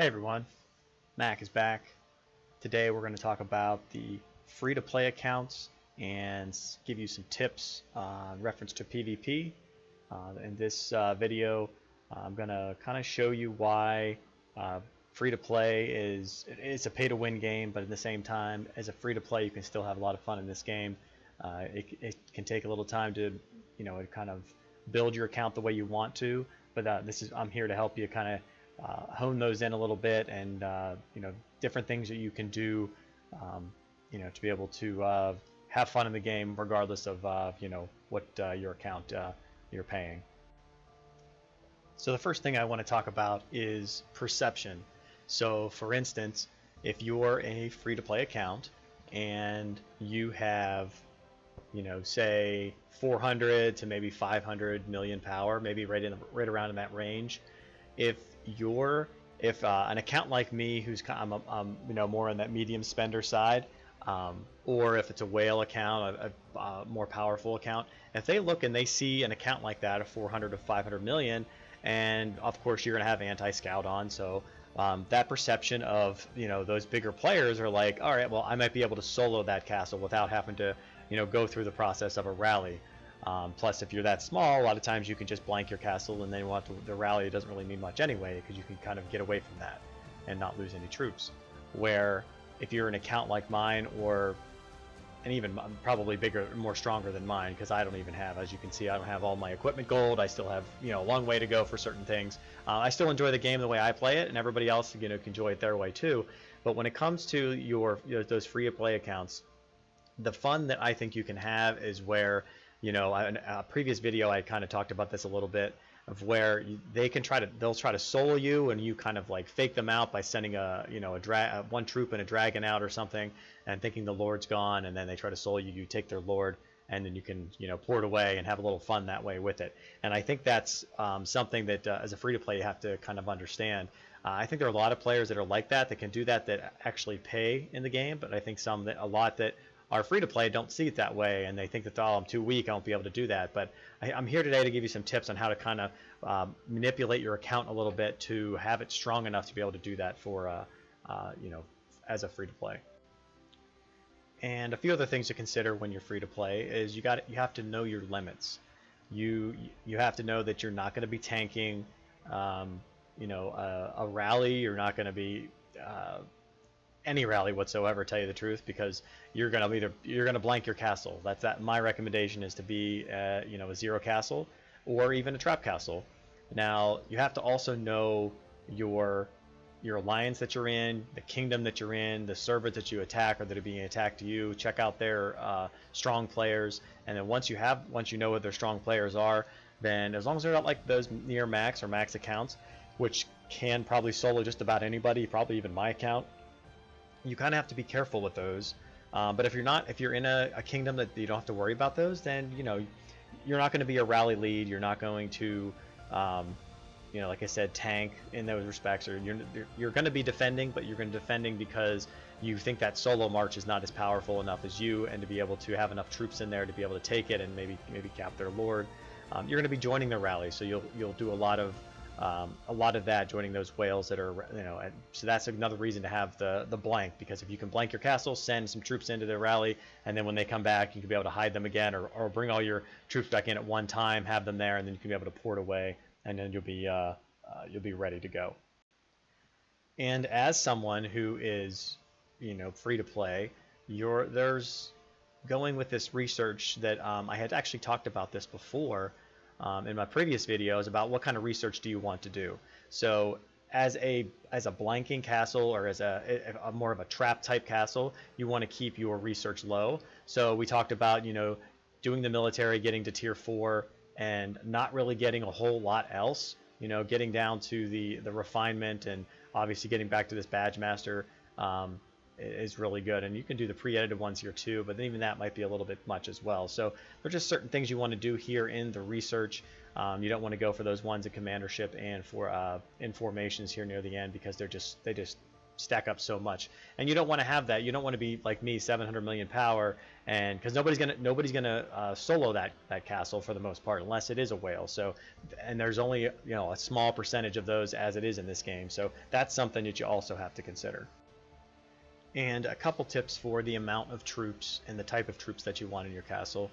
Hey everyone, Mac is back. Today we're going to talk about the free-to-play accounts and give you some tips in reference to PvP. In this video, I'm going to kind of show you why free-to-play it's a pay-to-win game, but at the same time, as a free-to-play, you can still have a lot of fun in this game. It can take a little time to, kind of build your account the way you want to, but I'm here to help you kind of hone those in a little bit, and different things that you can do, to be able to have fun in the game regardless of what your account you're paying. So the first thing I want to talk about is perception. So for instance, if you're a free-to-play account and you have say 400 to maybe 500 million power, maybe right around in that range, if an account like me, who's I'm more on that medium spender side, or if it's a whale account, a more powerful account, if they look and they see an account like that of 400 to 500 million, and of course you're going to have anti-scout on, so that perception of those bigger players are like, all right, well, I might be able to solo that castle without having to go through the process of a rally. Plus, if you're that small, a lot of times you can just blank your castle, and then the rally doesn't really mean much anyway, because you can kind of get away from that and not lose any troops. Where if you're an account like mine, and even probably bigger, more stronger than mine, because I don't even have, as you can see, I don't have all my equipment gold. I still have a long way to go for certain things. I still enjoy the game the way I play it, and everybody else can enjoy it their way too. But when it comes to those free-to-play accounts, the fun that I think you can have is where in a previous video I kind of talked about this a little bit, of where they'll try to solo you, and you kind of like fake them out by sending one troop and a dragon out or something, and thinking the lord's gone, and then they try to solo you. You take their lord, and then you can port away and have a little fun that way with it. And I think that's something that as a free-to-play you have to kind of understand. I think there are a lot of players that are like that can do that actually pay in the game, but I think a lot that are free to play don't see it that way, and they think that, oh, I'm too weak, I won't be able to do that. But I'm here today to give you some tips on how to kind of manipulate your account a little bit to have it strong enough to be able to do that for as a free to play. And a few other things to consider when you're free to play is you have to know your limits. You have to know that you're not going to be tanking a rally. You're not going to be any rally whatsoever, tell you the truth, because you're gonna blank your castle. My recommendation is to be a zero castle or even a trap castle. Now you have to also know your alliance that you're in, the kingdom that you're in, the servers that you attack or that are being attacked to you. Check out their strong players, and then once you know what their strong players are, then as long as they're not like those near max or max accounts, which can probably solo just about anybody, probably even my account, you kind of have to be careful with those. But if you're in a kingdom that you don't have to worry about those, then you're not going to be a rally lead. You're not going to like I said, tank in those respects, or you're going to be defending, but you're going to defending because you think that solo march is not as powerful enough as you, and to be able to have enough troops in there to be able to take it and maybe cap their lord. You're going to be joining the rally, so you'll do a lot of that, joining those whales that are so that's another reason to have the blank, because if you can blank your castle, send some troops into the rally, and then when they come back you can be able to hide them again, or bring all your troops back in at one time, have them there, and then you can be able to port away, and then you'll be ready to go. And as someone who is free to play, there's going with this research that I had actually talked about this before in my previous videos about what kind of research do you want to do. So as a blanking castle, or as a more of a trap type castle, you want to keep your research low. So we talked about doing the military, getting to tier 4, and not really getting a whole lot else, getting down to the refinement, and obviously getting back to this badge master is really good. And you can do the pre-edited ones here too, but even that might be a little bit much as well. So there's just certain things you want to do here in the research. You don't want to go for those ones in commandership and for in formations here near the end, because they just stack up so much, and you don't want to have that. You don't want to be like me, 700 million power, and because nobody's gonna solo that castle for the most part, unless it is a whale. So, and there's only a small percentage of those as it is in this game. So that's something that you also have to consider. And a couple tips for the amount of troops and the type of troops that you want in your castle.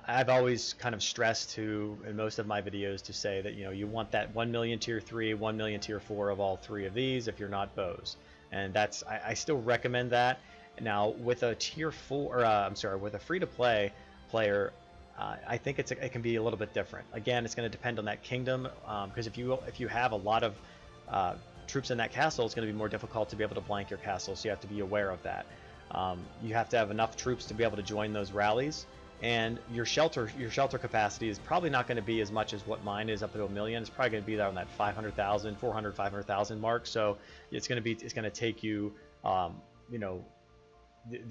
I've always kind of stressed in most of my videos to say that you want that 1 million tier 3, 1 million tier 4 of all three of these if you're not bows, and I still recommend that. Now with a tier 4, with a free-to-play player, I think it can be a little bit different. Again, it's going to depend on that kingdom, because if you have a lot of troops in that castle, it's going to be more difficult to be able to blank your castle, so you have to be aware of that. You have to have enough troops to be able to join those rallies, and your shelter capacity is probably not going to be as much as what mine is, up to 1 million. It's probably going to be there on that 500,000, 400, 500,000 mark. So it's going to take you, they're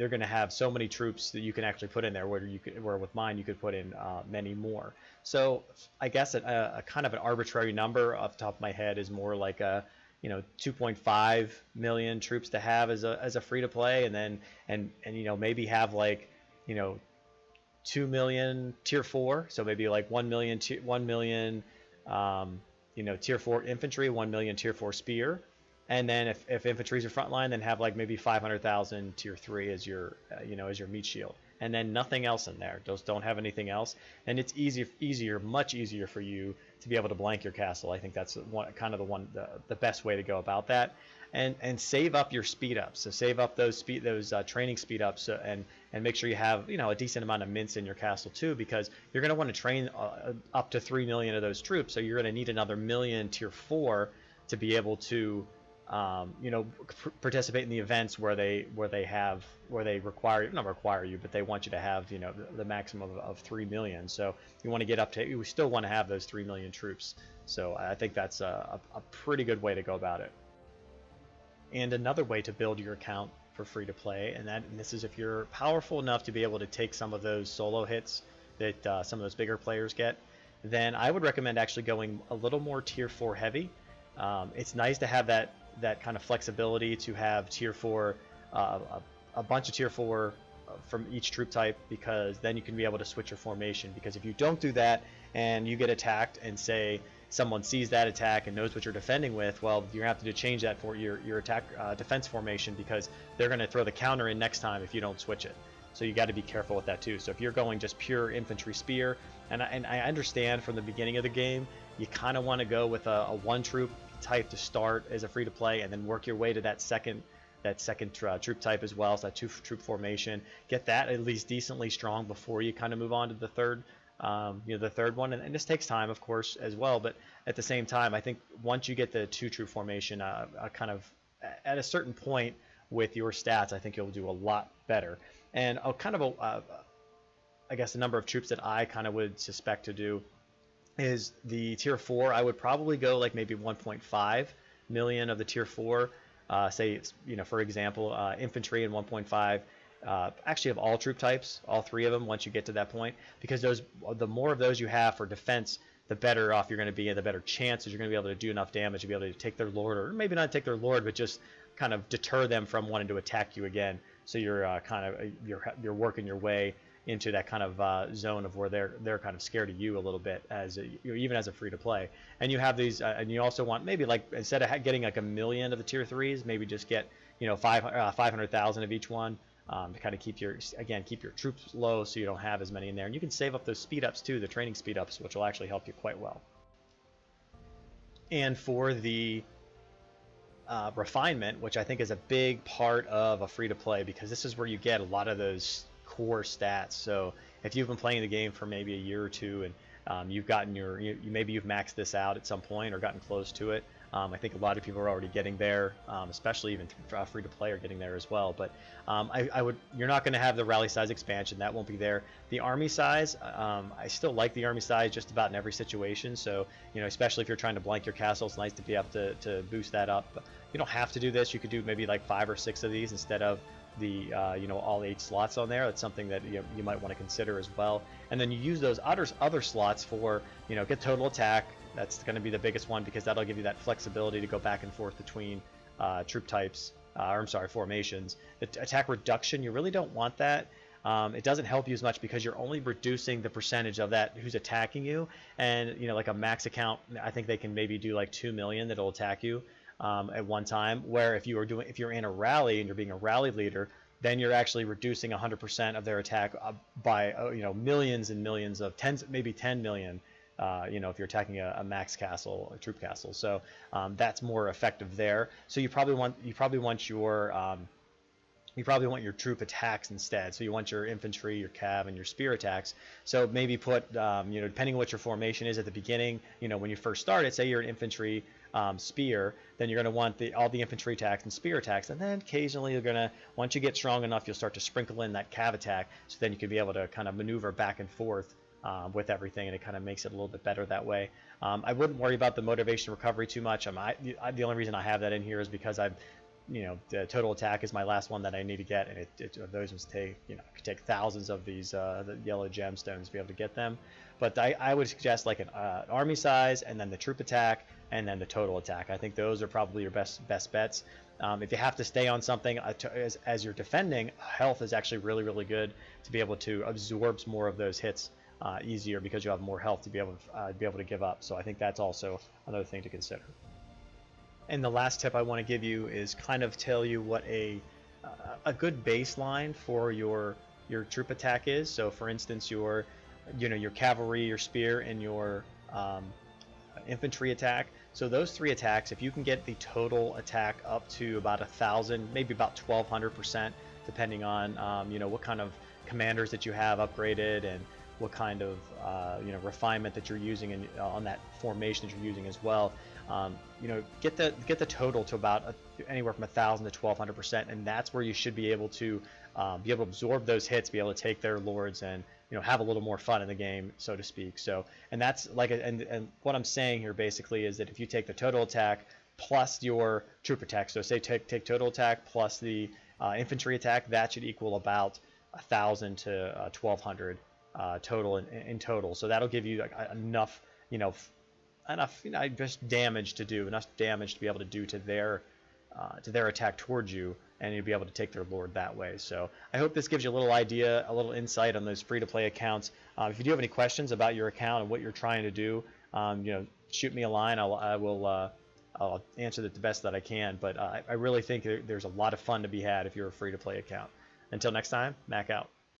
going to have so many troops that you can actually put in there, where with mine you could put in many more. So I guess a kind of an arbitrary number off the top of my head is more like a 2.5 million troops to have as a free to play, and then maybe have like 2 million tier 4, so maybe like 1 million tier 4 infantry, 1 million tier 4 spear, and then if infantry's your front line, then have like maybe 500,000 tier 3 as your as your meat shield, and then nothing else in there. Just don't have anything else, and it's much easier for you to be able to blank your castle. I think that's the best way to go about that. And save up your speed ups. So save up those training speed ups, and make sure you have a decent amount of mints in your castle too, because you're going to want to train up to 3 million of those troops. So you're going to need another million tier 4 to be able to participate in the events where they not require you, but they want you to have the maximum of 3 million. So you want to get up to, you still want to have those 3 million troops. So I think that's a pretty good way to go about it. And another way to build your account for free to play, and this is if you're powerful enough to be able to take some of those solo hits that some of those bigger players get, then I would recommend actually going a little more tier 4 heavy. It's nice to have that kind of flexibility to have tier 4, a bunch of tier 4 from each troop type, because then you can be able to switch your formation. Because if you don't do that and you get attacked, and say someone sees that attack and knows what you're defending with, well, you're gonna have to change that for your attack defense formation, because they're going to throw the counter in next time if you don't switch it. So you got to be careful with that too. So if you're going just pure infantry spear, and I understand from the beginning of the game you kind of want to go with a 1 troop type to start as a free to play, and then work your way to that second troop type as well, so that 2 troop formation. Get that at least decently strong before you kind of move on to the third one, and this takes time, of course, as well. But at the same time, I think once you get the 2 troop formation, kind of at a certain point with your stats, I think you'll do a lot better. And I guess the number of troops that I kind of would suspect to do is the tier 4. I would probably go like maybe 1.5 million of the tier 4. Say, for example, infantry and 1.5. Actually of all troop types, all 3 of them, once you get to that point, because the more of those you have for defense, the better off you're going to be, and the better chances you're going to be able to do enough damage to be able to take their lord, or maybe not take their lord, but just kind of deter them from wanting to attack you again. So you're you're working your way into that kind of zone of where they're kind of scared of you a little bit, even as a free to play. And you have these, and you also want maybe, like, instead of getting like 1 million of the tier 3s, maybe just get 500,000 of each one. To kind of keep your troops low, so you don't have as many in there. And you can save up those speed ups too, the training speed ups, which will actually help you quite well. And for the refinement, which I think is a big part of a free to play, because this is where you get a lot of those core stats. So if you've been playing the game for maybe a year or two, and you've gotten maybe you've maxed this out at some point or gotten close to it. I think a lot of people are already getting there, especially even free to play are getting there as well. But you're not going to have the rally size expansion, that won't be there. The army size, I still like the army size just about in every situation. So especially if you're trying to blank your castle, it's nice to be able to boost that up. But you don't have to do this. You could do maybe like 5 or 6 of these instead of the all 8 slots on there. That's something that you might want to consider as well. And then you use those other slots for get total attack. That's going to be the biggest one, because that'll give you that flexibility to go back and forth between troop types. or I'm sorry, formations. The attack reduction, you really don't want that. It doesn't help you as much because you're only reducing the percentage of that who's attacking you. And like a max account, I think they can maybe do like 2 million that'll attack you at one time. Where if you're in a rally and you're being a rally leader, then you're actually reducing 100% of their attack by millions and millions of maybe 10 million. If you're attacking a max castle, a troop castle. So that's more effective there. So you probably want your troop attacks instead. So you want your infantry, your cav, and your spear attacks. So maybe put, depending on what your formation is at the beginning, when you first start it, say you're an infantry spear, then you're going to want all the infantry attacks and spear attacks. And then occasionally you're going to, once you get strong enough, you'll start to sprinkle in that cav attack. So then you can be able to kind of maneuver back and forth with everything, and it kind of makes it a little bit better that way. I wouldn't worry about the motivation recovery too much. The only reason I have that in here is because the total attack is my last one that I need to get, and those ones could take thousands of these the yellow gemstones to be able to get them. But I would suggest like an army size, and then the troop attack, and then the total attack. I think those are probably your best bets. If you have to stay on something as you're defending, health is actually really, really good to be able to absorb more of those hits easier because you have more health to be able to give up. So I think that's also another thing to consider. And the last tip I want to give you is kind of tell you what a good baseline for your troop attack is. So for instance, your cavalry, your spear, and your infantry attack. So those three attacks, if you can get the total attack up to about 1,000, maybe about 1,200%, depending on what kind of commanders that you have upgraded and what kind of refinement that you're using on that formation that you're using as well. Get the total to about anywhere from 1,000 to 1,200%, and that's where you should be able to absorb those hits, be able to take their lords, and have a little more fun in the game, so to speak. So, and that's like, and what I'm saying here basically is that if you take the total attack plus your troop attack, so say take total attack plus the infantry attack, that should equal about 1,000 to 1,200 total in total. So that'll give you enough just damage to be able to do to their attack towards you, and you'll be able to take their lord that way. So I hope this gives you a little idea, a little insight on those free-to-play accounts. If you do have any questions about your account and what you're trying to do, shoot me a line. I'll answer it the best that I can. But I really think there's a lot of fun to be had if you're a free-to-play account. Until next time, Mac out.